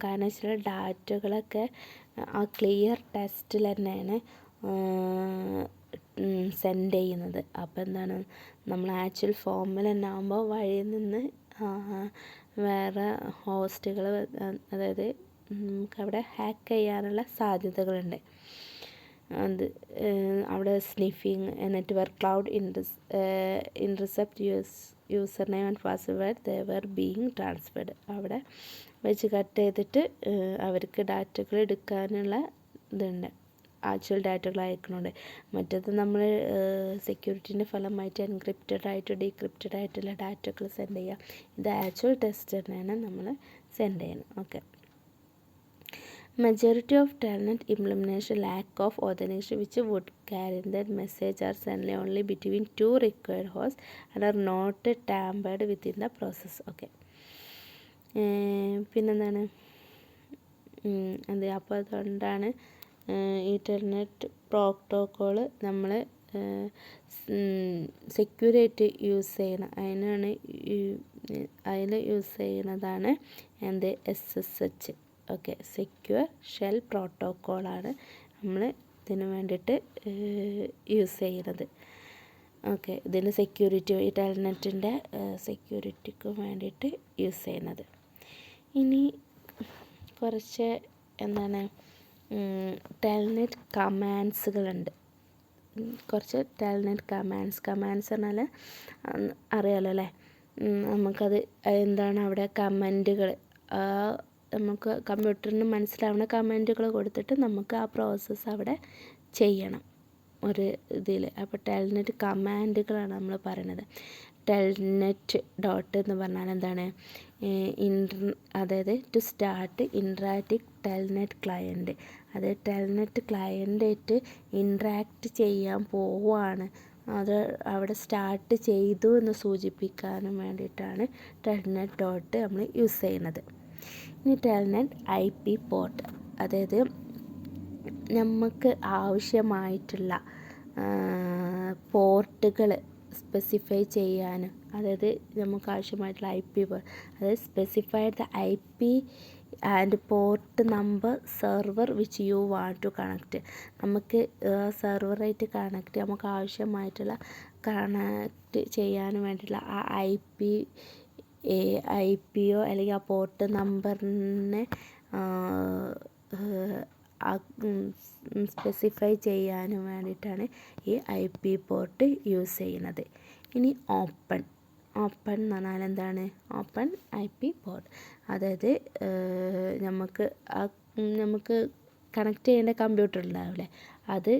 കാരണം വെച്ചാൽ ഡാറ്റകളൊക്കെ ആ ക്ലിയർ ടെസ്റ്റിൽ തന്നെയാണ് സെൻഡ് ചെയ്യുന്നത്. അപ്പോൾ എന്താണ് നമ്മൾ ആക്ച്വൽ ഫോമിൽ തന്നെ ആകുമ്പോൾ വഴിയിൽ നിന്ന് വേറെ ഹോസ്റ്റുകൾ, അതായത് നമുക്കവിടെ ഹാക്ക് ചെയ്യാനുള്ള സാധ്യതകളുണ്ട്. അത് അവിടെ sniffing, network cloud intercept user name and password Devar being transferred. അവിടെ വെച്ച് കട്ട് ചെയ്തിട്ട് അവർക്ക് ഡാറ്റകൾ എടുക്കാനുള്ള ഇതുണ്ട്, ആക്ച്വൽ ഡാറ്റകൾ അയക്കണുണ്ട്. മറ്റേത് നമ്മൾ സെക്യൂരിറ്റീൻ്റെ ഫലമായിട്ട് എൻക്രിപ്റ്റഡ് ആയിട്ട് ഡീക്രിപ്റ്റഡ് ആയിട്ടുള്ള ഡാറ്റകൾ സെൻഡ് ചെയ്യാം. ഇത് ആക്ച്വൽ ടെസ്റ്റ് തന്നെയാണ് നമ്മൾ സെൻഡ് ചെയ്യുന്നത്. Okay. Majority of Telnet implementation lack of authentication, which would carry that message are sent only between two required hosts and are not tampered within the process. Okay. പിന്നെന്താണ് അത് അപ്പോൾ അതുകൊണ്ടാണ് ഈ Telnet protocol നമ്മൾ സെക്യൂറായിട്ട് use ചെയ്യണം. അതിൽ use ചെയ്യുന്നതാണ് എന്ത് SSH. ഓക്കെ, സെക്യൂർ ഷെൽ പ്രോട്ടോക്കോളാണ് നമ്മൾ ഇതിന് വേണ്ടിയിട്ട് യൂസ് ചെയ്യുന്നത്. ഓക്കെ, ഇതിന് സെക്യൂരിറ്റി, ഈ ടെൽനെറ്റിൻ്റെ സെക്യൂരിറ്റിക്ക് വേണ്ടിയിട്ട് യൂസ് ചെയ്യുന്നത്. ഇനി കുറച്ച് എന്താണ് ടെൽനെറ്റ് കമാൻഡ്സുകളുണ്ട്. കുറച്ച് ടെൽനെറ്റ് കമാൻഡ്സ് പറഞ്ഞാൽ അറിയാലോ അല്ലേ. നമുക്കത് എന്താണ് അവിടെ കമൻറ്റുകൾ, നമുക്ക് കമ്പ്യൂട്ടറിന് മനസ്സിലാവുന്ന കമൻറ്റുകൾ കൊടുത്തിട്ട് നമുക്ക് ആ പ്രോസസ്സ് അവിടെ ചെയ്യണം ഒരു ഇതിൽ. അപ്പോൾ ടെൽനെറ്റ് കമാൻഡുകളാണ് നമ്മൾ പറയുന്നത്. ടെൽനെറ്റ് ഡോട്ട് എന്ന് പറഞ്ഞാൽ എന്താണ്, അതായത് to start interacting Telnet client. അത് ടെൽനെറ്റ് ക്ലയൻ്റായിട്ട് ഇൻട്രാക്റ്റ് ചെയ്യാൻ പോവുകയാണ്, അത് അവിടെ സ്റ്റാർട്ട് ചെയ്തു എന്ന് സൂചിപ്പിക്കാനും വേണ്ടിയിട്ടാണ് ടെൽനെറ്റ് ഡോട്ട് നമ്മൾ യൂസ് ചെയ്യുന്നത്. ഇനി ടെൽനെറ്റ് IP പോർട്ട്, അതായത് നമുക്ക് ആവശ്യമായിട്ടുള്ള പോർട്ടുകൾ സ്പെസിഫൈ ചെയ്യാനും, അതായത് നമുക്ക് ആവശ്യമായിട്ടുള്ള IP പോർട്ട്, അതായത് specified the IP and port number server which you want to connect. നമുക്ക് സെർവറായിട്ട് കണക്റ്റ്, നമുക്ക് ആവശ്യമായിട്ടുള്ള കണക്റ്റ് ചെയ്യാനും വേണ്ടിയിട്ടുള്ള ആ IP അല്ലെങ്കിൽ ആ പോർട്ട് നമ്പറിനെ സ്പെസിഫൈ ചെയ്യാനും വേണ്ടിയിട്ടാണ് ഈ IP പോർട്ട് യൂസ് ചെയ്യുന്നത്. ഇനി ഓപ്പൺ എന്ന് പറഞ്ഞാൽ എന്താണ്, ഓപ്പൺ IP പോർട്ട്, അതായത് നമുക്ക് കണക്ട് ചെയ്യേണ്ട കമ്പ്യൂട്ടർ ഉണ്ടാവില്ലേ, അത്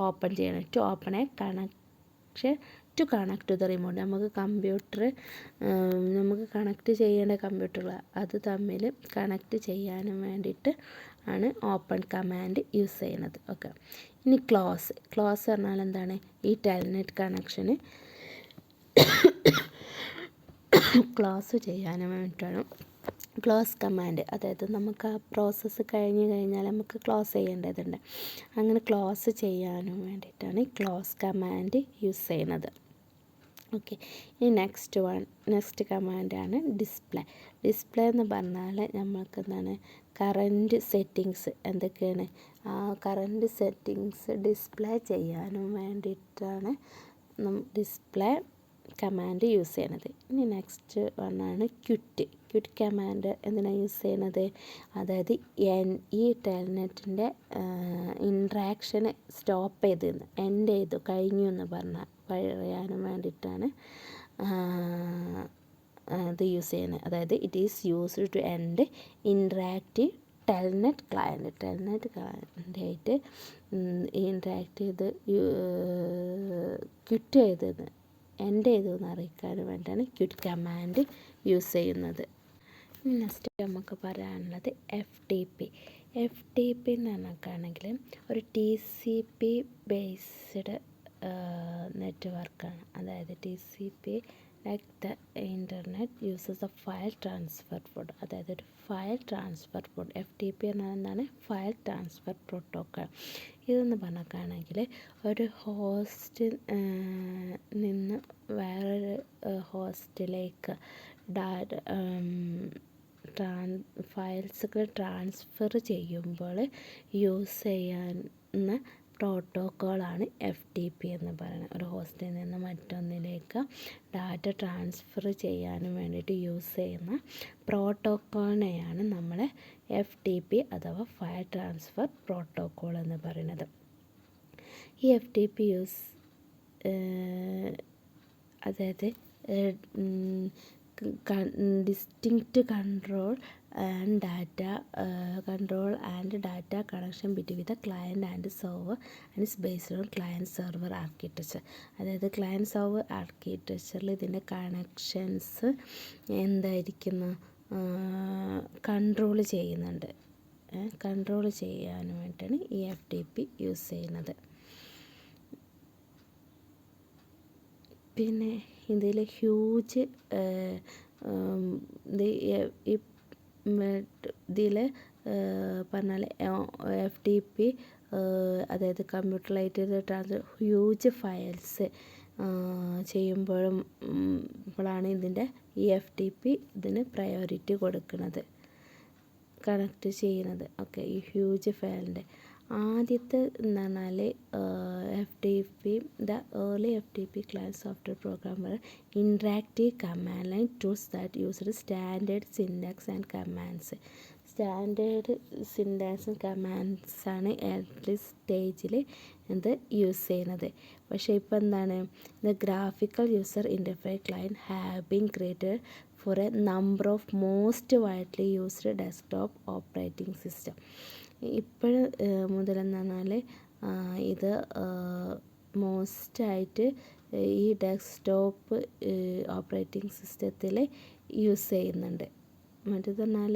ഓപ്പൺ ചെയ്യണം. To open a connection to connect to the remote. നമുക്ക് കണക്ട് ചെയ്യേണ്ട കമ്പ്യൂട്ടറുകൾ അത് തമ്മിൽ കണക്ട് ചെയ്യാനും വേണ്ടിയിട്ട് ആണ് ഓപ്പൺ കമാൻഡ് യൂസ് ചെയ്യുന്നത്. ഓക്കെ. ഇനി ക്ലോസ് പറഞ്ഞാൽ എന്താണ്, ഈ ടെൽനെറ്റ് കണക്ഷന് ക്ലോസ് ചെയ്യാനും വേണ്ടിയിട്ടാണ് ക്ലോസ് കമാൻഡ്. അതായത് നമുക്ക് ആ പ്രോസസ്സ് കഴിഞ്ഞാൽ നമുക്ക് ക്ലോസ് ചെയ്യേണ്ടതുണ്ട്. അങ്ങനെ ക്ലോസ് ചെയ്യാനും വേണ്ടിയിട്ടാണ് ക്ലോസ് കമാൻഡ് യൂസ് ചെയ്യുന്നത്. ഓക്കെ. ഇനി നെക്സ്റ്റ് കമാൻഡാണ് ഡിസ്പ്ലേ എന്ന് പറഞ്ഞാൽ നമ്മൾക്ക് എന്താണ് കറൻറ്റ് സെറ്റിങ്സ് എന്തൊക്കെയാണ് ആ കറൻറ്റ് സെറ്റിങ്സ് ഡിസ്പ്ലേ ചെയ്യാനും വേണ്ടിയിട്ടാണ് ഡിസ്പ്ലേ കമാൻഡ് യൂസ് ചെയ്യണത്. ഇനി നെക്സ്റ്റ് വണ്ണാണ് ക്വിറ്റ് കമാൻഡ് എന്തിനാണ് യൂസ് ചെയ്യണത്, അതായത് ഈ ടെൽനെറ്റിൻ്റെ ഇൻട്രാക്ഷന് സ്റ്റോപ്പ് ചെയ്തെന്ന് എൻഡ് ചെയ്തു കഴിഞ്ഞു എന്ന് പറയാനും വേണ്ടിയിട്ടാണ് ഇത് യൂസ് ചെയ്യുന്നത്. അതായത് it is used to end interactive telnet ക്ലയൻറ്റായിട്ട് ഇൻട്രാക്ട് ചെയ്ത് ക്വിറ്റ് ചെയ്തത് എൻഡ് ചെയ്തു എന്ന് അറിയിക്കാൻ വേണ്ടിയാണ് ക്വിറ്റ് കമാൻഡ് യൂസ് ചെയ്യുന്നത്. നെക്സ്റ്റ് നമുക്ക് പറയാനുള്ളത് എഫ് ടി പി എന്ന് പറഞ്ഞിട്ടാണെങ്കിൽ ഒരു TCP ബേസ്ഡ് നെറ്റ്വർക്കാണ്. അതായത് TCP like the internet uses A file transfer protocol. അതായത് ഒരു ഫയൽ ട്രാൻസ്ഫർ FTP എന്നാൽ എന്താണ് ഫയൽ ട്രാൻസ്ഫർ പ്രോട്ടോക്കോൾ. ഇതെന്ന് പറഞ്ഞിട്ടാണെങ്കിൽ ഒരു ഹോസ്റ്റിൽ നിന്ന് വേറൊരു ഹോസ്റ്റിലേക്ക് ഫയൽസുകൾ ട്രാൻസ്ഫർ ചെയ്യുമ്പോൾ യൂസ് ചെയ്യുന്ന പ്രോട്ടോക്കോളാണ് FTP എന്ന് പറയുന്നത്. ഒരു ഹോസ്റ്റിൽ നിന്ന് മറ്റൊന്നിലേക്ക് ഡാറ്റ ട്രാൻസ്ഫർ ചെയ്യാനും വേണ്ടിയിട്ട് യൂസ് ചെയ്യുന്ന പ്രോട്ടോക്കോളിനെയാണ് നമ്മൾ FTP അഥവാ ഫയൽ ട്രാൻസ്ഫർ പ്രോട്ടോക്കോൾ എന്ന് പറയുന്നത്. ഈ FTP അതായത് distinct control and data connection between the client and server and is based on client server architecture. അതായത് ക്ലയൻറ്റ് സെർവർ ആർക്കിടെക്ചറിൽ ഇതിൻ്റെ കണക്ഷൻസ് എന്തായിരിക്കുന്നു കൺട്രോൾ ചെയ്യുന്നുണ്ട്. കൺട്രോൾ ചെയ്യാനും വേണ്ടിയിട്ടാണ് ഈ FTP യൂസ് ചെയ്യുന്നത്. പിന്നെ ഇതിൽ ഹ്യൂജ് ഇതിൽ പറഞ്ഞാൽ FTP അതായത് കമ്പ്യൂട്ടറൈസ്ഡ് ഹ്യൂജ് ഫയൽസ് ചെയ്യുമ്പോഴാണ് ഇതിൻ്റെ ഈ FTP ഇതിന് പ്രയോറിറ്റി കൊടുക്കുന്നത്, കണക്ട് ചെയ്യുന്നത്. ഓക്കെ, ഈ ഹ്യൂജ് ഫയലിൻ്റെ ആദ്യത്തെ എന്ന് പറഞ്ഞാൽ FTP the early FTP client software programmer interactive command line tools that used standard syntax and commands. Standard സിൻടാക്സും കമാൻഡ്സാണ് ഏർലി സ്റ്റേജിൽ ഇത് യൂസ് ചെയ്യുന്നത്. പക്ഷേ ഇപ്പോൾ എന്താണ് the graphical user interface client have been created for a number of most widely used desktop operating system. ഇപ്പോൾ മുതലെന്ന് പറഞ്ഞാൽ ഇത് മോസ്റ്റായിട്ട് ഈ ഡെസ്ക്ടോപ്പ് ഓപ്പറേറ്റിംഗ് സിസ്റ്റത്തിൽ യൂസ് ചെയ്യുന്നുണ്ട്. മറ്റേത് പറഞ്ഞാൽ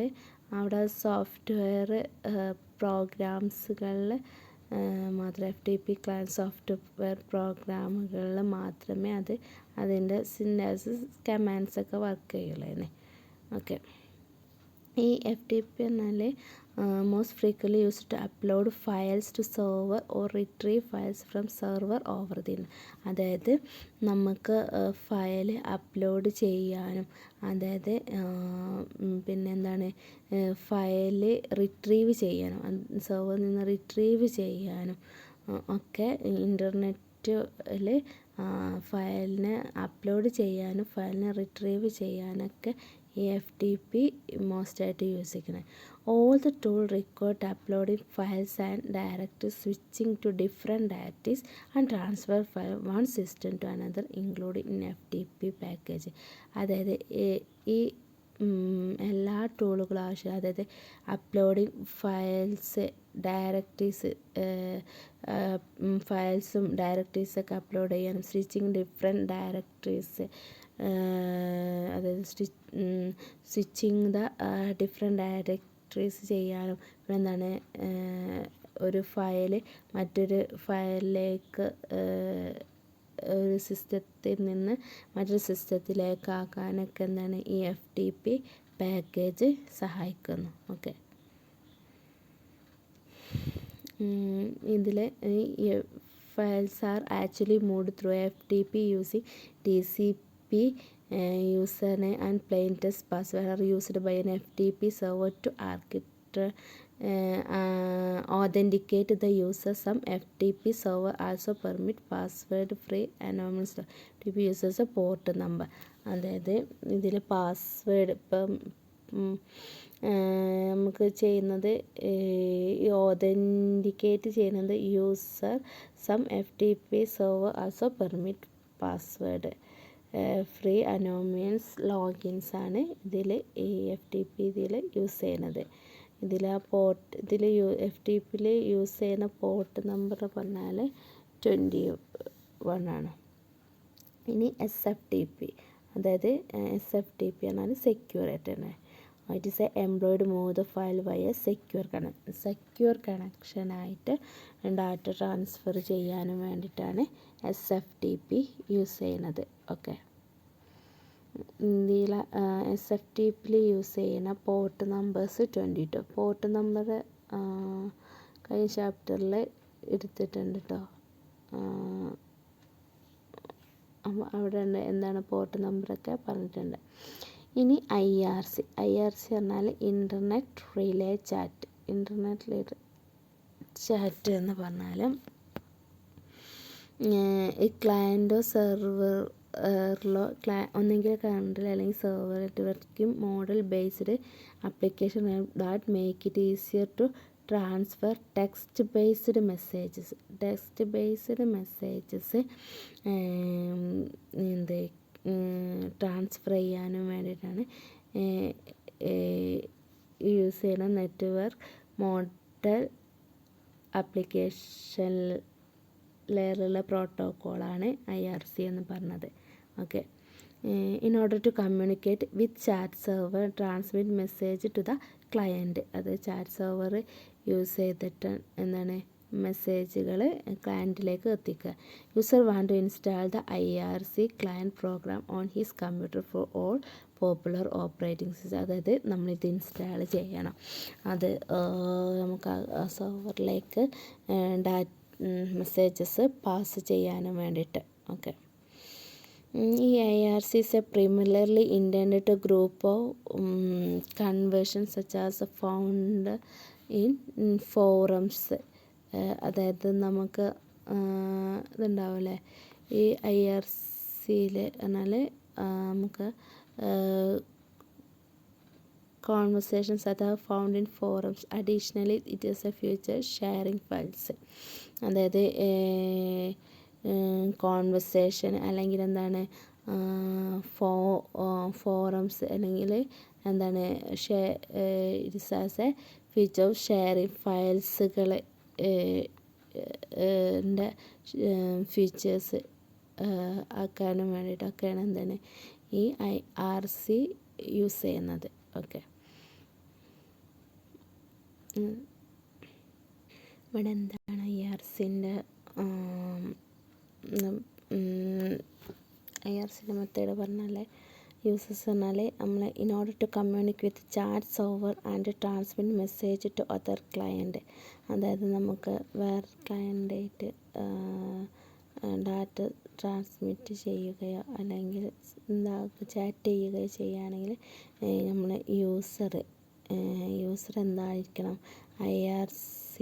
അവിടെ സോഫ്റ്റ്വെയർ പ്രോഗ്രാംസുകളിൽ മാത്രം FTP ക്ലയൻറ്റ് സോഫ്റ്റ്വെയർ പ്രോഗ്രാമുകളിൽ മാത്രമേ അതിൻ്റെ സിൻടാക്സ് കമാൻഡ്സൊക്കെ വർക്ക് ചെയ്യുള്ളൂ. ഓക്കെ, ഈ FTP എന്നാൽ most frequently used to upload files to server or retrieve files from server over the. അതായത് നമുക്ക് ഫയൽ അപ്ലോഡ് ചെയ്യാനും അതായത് പിന്നെന്താണ് ഫയൽ റിട്രീവ് ചെയ്യാനും സെർവറിൽ നിന്ന് റിട്രീവ് ചെയ്യാനും ഒക്കെ ഇൻ്റർനെറ്റിൽ ഫയലിനെ അപ്ലോഡ് ചെയ്യാനും ഫയലിനെ റിട്രീവ് ചെയ്യാനൊക്കെ ഈ FTP മോസ്റ്റായിട്ട് യൂസ് ചെയ്യുന്നത്. All the tool required uploading files and directories, switching to different directories and transfer file one system to another included in FTP package. അതായത് ഈ എല്ലാ ടൂളുകളും ആവശ്യം, അതായത് അപ്ലോഡിങ് ഫയൽസ് ഫയൽസും ഡയറക്ടറീസൊക്കെ അപ്ലോഡ് ചെയ്യാനും സ്വിച്ചിങ് ഡിഫറെൻറ്റ് ഡയറക്ടറീസ് അതായത് switching the different directories ചെയ്യാനും പിന്നെ എന്താണ് ഒരു ഫയൽ മറ്റൊരു ഫയലിലേക്ക് ഒരു സിസ്റ്റത്തിൽ നിന്ന് മറ്റൊരു സിസ്റ്റത്തിലേക്ക് ആക്കാനൊക്കെ എന്താണ് ഈ FTP പാക്കേജ് സഹായിക്കുന്നു. ഓക്കെ, ഇതിൽ files are actually moved through FTP using TCP username and plain text password are used by an FTP server to authenticate the user. Some FTP server also permit password free anonymous FTP users port number. അതായത് ഇതിൽ password ഇപ്പം നമുക്ക് ചെയ്യുന്നത് ഈ authenticate ചെയ്യുന്നത് user some FTP server also permit password free anonymous logins ആണ് ഇതിൽ ഈ FTP ഇതിൽ യൂസ് ചെയ്യുന്നത്. ഇതിൽ ആ FTPയിൽ യൂസ് ചെയ്യുന്ന പോർട്ട് നമ്പർ പറഞ്ഞാൽ 21 ആണ്. ഇനി SFTP, അതായത് SFTP പറഞ്ഞാൽ സെക്യൂർ ആണ്. It is employed move the file വയ സെക്യൂർ കണക്ഷനായിട്ട് ഡാറ്റ ട്രാൻസ്ഫർ ചെയ്യാനും വേണ്ടിയിട്ടാണ് SFTP യൂസ് ചെയ്യുന്നത്. ഓക്കെ, ഇന്ത്യയിൽ SFTPയിൽ യൂസ് ചെയ്യുന്ന പോർട്ട് നമ്പേഴ്സ് 22. പോർട്ട് നമ്പർ കഴിഞ്ഞ ചാപ്റ്ററിൽ എടുത്തിട്ടുണ്ട് കേട്ടോ. അവിടെ ഉണ്ട് എന്താണ് പോർട്ട് നമ്പറൊക്കെ പറഞ്ഞിട്ടുണ്ട്. ഇനി IRC പറഞ്ഞാൽ ഇൻ്റർനെറ്റ് റിലേ ചാറ്റ്. എന്ന് പറഞ്ഞാൽ ഈ ക്ലയൻറ്റോ സെർവറിലോ ഒന്നെങ്കിൽ കറണ്ടിൽ അല്ലെങ്കിൽ server networking model based application that make it easier to transfer text based messages transfer ചെയ്യാനും വേണ്ടിയിട്ടാണ് യൂസ് ചെയ്യുന്ന നെറ്റ്വർക്ക് മോഡൽ ആപ്ലിക്കേഷൻ ലെയറുള്ള പ്രോട്ടോക്കോളാണ് IRC എന്ന് പറഞ്ഞത്. Okay, in order to communicate with chat server transmit message to the client. അത് chat server use ചെയ്തിട്ട് എന്താണ് മെസ്സേജുകൾ ക്ലയൻറ്റിലേക്ക് എത്തിക്കുക. User want to install the IRC client program on his computer for all popular operating system. അതായത് നമ്മളിത് install ചെയ്യണം. അത് നമുക്ക് ആ സെർവറിലേക്ക് മെസ്സേജസ് പാസ് ചെയ്യാനും വേണ്ടിയിട്ട്. ഓക്കെ, ഈ IRC is primarily intended to group of conversions such as found in forums. അതായത് നമുക്ക് ഇതുണ്ടാവില്ലേ ഈ IRCയിൽ പറഞ്ഞാൽ നമുക്ക് conversations that are found in forums. Additionally, it is a feature sharing files. അതായത് കോൺവെർസേഷൻ അല്ലെങ്കിൽ എന്താണ് ഫോറംസ് അല്ലെങ്കിൽ എന്താണ് it's as a feature of sharing ഫയൽസുകൾ ഫീച്ചേഴ്സ് ആക്കാനും വേണ്ടിയിട്ടൊക്കെയാണ് എന്താണ് ഈ IRC യൂസ് ചെയ്യുന്നത്. ഓക്കെ, ഇവിടെ എന്താണ് IRCൻ്റെ മെത്തേഡ് പറഞ്ഞാൽ യൂസസ് പറഞ്ഞാൽ നമ്മൾ in order to communicate with chat server and transmit message to other client. അതായത് നമുക്ക് വേറെ ക്ലയൻ്റായിട്ട് ഡാറ്റ ട്രാൻസ്മിറ്റ് ചെയ്യുകയോ അല്ലെങ്കിൽ ചാറ്റ് ചെയ്യുകയോ ചെയ്യുകയാണെങ്കിൽ നമ്മൾ യൂസർ എന്തായിരിക്കണം IRC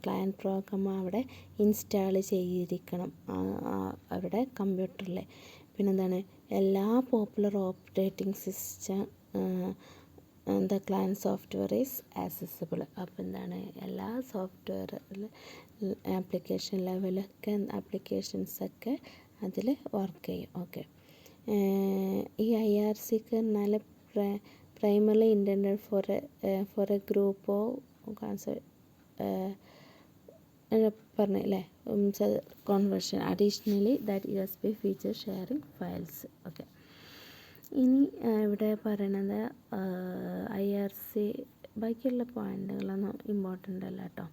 ക്ലയൻറ്റ് പ്രോഗ്രാം അവിടെ ഇൻസ്റ്റാൾ ചെയ്തിരിക്കണം അവരുടെ കമ്പ്യൂട്ടറിൽ. പിന്നെന്താണ് എല്ലാ popular operating system the client software is accessible. അപ്പോൾ എന്താണ് എല്ലാ സോഫ്റ്റ്വെയർ ആപ്ലിക്കേഷൻ ലെവലൊക്കെ ആപ്ലിക്കേഷൻസൊക്കെ അതിൽ വർക്ക് ചെയ്യും. ഓക്കെ, ഈ IRCക്ക് പറഞ്ഞാൽ primary intended for a group of പറഞ്ഞല്ലേ conversation. Additionally that USB feature sharing files. Okay, ഇനി ഇവിടെ പറയണത് IRC ബാക്കിയുള്ള പോയിന്റുകളൊന്നും ഇമ്പോർട്ടൻ്റ് അല്ല കേട്ടോ.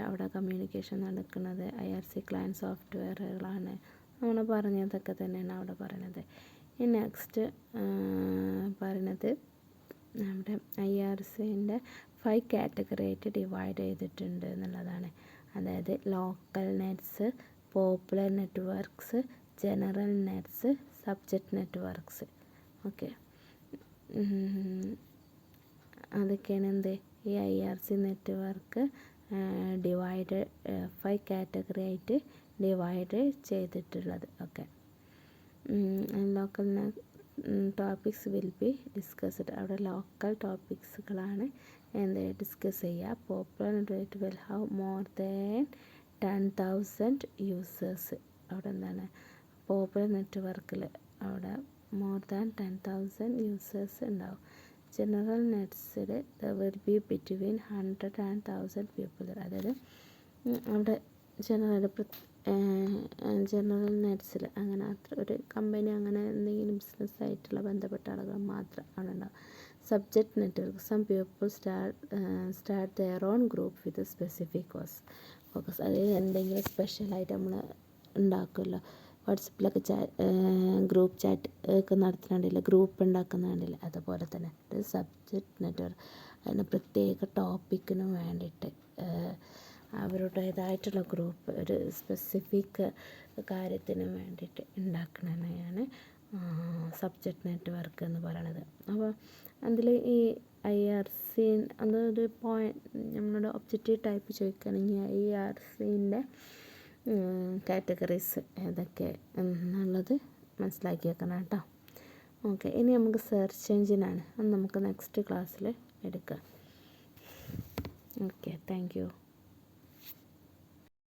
അവിടെ കമ്മ്യൂണിക്കേഷൻ നടക്കുന്നത് IRC ക്ലയൻറ്റ് സോഫ്റ്റ്വെയറുകളാണ്. നമ്മൾ പറഞ്ഞതൊക്കെ തന്നെയാണ് അവിടെ പറയണത്. ഇനി നെക്സ്റ്റ് പറയണത് നമ്മുടെ IRCൻ്റെ 5 കാറ്റഗറി ആയിട്ട് ഡിവൈഡ് ചെയ്തിട്ടുണ്ട് എന്നുള്ളതാണ്. അതായത് local nets, popular networks, general nets, subject networks. Okay, അതൊക്കെയാണ് എന്ത് ഈ IRC നെറ്റ്വർക്ക് ഡിവൈഡ് 5 കാറ്റഗറി ആയിട്ട് ഡിവൈഡ് ചെയ്തിട്ടുള്ളത്. Okay, local topics will be discussed. അവിടെ ലോക്കൽ ടോപ്പിക്സുകളാണ് എന്ത് ഡിസ്കസ് ചെയ്യുക. Popular network will have more than 10,000 users. അവിടെ എന്താണ് പോപ്പുലർ നെറ്റ്വർക്കിൽ അവിടെ മോർ ദാൻ 10,000 യൂസേഴ്സ് ഉണ്ടാവും. ജനറൽ നെറ്റ്സിൽ will be between 100 and 1000 people. അതായത് അവിടെ ജനറൽ നെറ്റ്സിൽ അങ്ങനെ അത്ര ഒരു കമ്പനി അങ്ങനെ എന്തെങ്കിലും ബിസിനസ്സായിട്ടുള്ള ബന്ധപ്പെട്ട ആളുകൾ മാത്രം അവിടെ ഉണ്ടാവും. Subject network, some people start there on group with specific focus. അതായത് എന്തെങ്കിലും സ്പെഷ്യലായിട്ട് നമ്മൾ ഉണ്ടാക്കുമല്ലോ, വാട്സപ്പിലൊക്കെ ഗ്രൂപ്പ് ചാറ്റ് ഒക്കെ നടത്തുന്നുണ്ടല്ലോ, ഗ്രൂപ്പ് ഉണ്ടാക്കുന്നുണ്ടല്ലോ, അതുപോലെ തന്നെ ഇത് സബ്ജക്റ്റ് നെറ്റ്വർക്ക്. അതിന് പ്രത്യേക ടോപ്പിക്കിനും വേണ്ടിയിട്ട് അവരുടേതായിട്ടുള്ള ഗ്രൂപ്പ് ഒരു സ്പെസിഫിക് കാര്യത്തിന് വേണ്ടിയിട്ട് ഉണ്ടാക്കുന്നതാണ് സബ്ജക്റ്റ് നെറ്റ്വർക്ക് എന്ന് പറയണത്. അപ്പോൾ അതിൽ ഈ IRC അതൊരു നമ്മളോട് ഒബ്ജക്റ്റീവ് ടൈപ്പ് ചോദിക്കുകയാണെങ്കിൽ IRCൻ്റെ കാറ്റഗറീസ് ഏതൊക്കെ എന്നുള്ളത് മനസ്സിലാക്കി വെക്കണം കേട്ടോ. ഓക്കെ, ഇനി നമുക്ക് സെർച്ച് എഞ്ചിനാണ്, അത് നമുക്ക് നെക്സ്റ്റ് ക്ലാസ്സിൽ എടുക്കാം. Okay, thank you.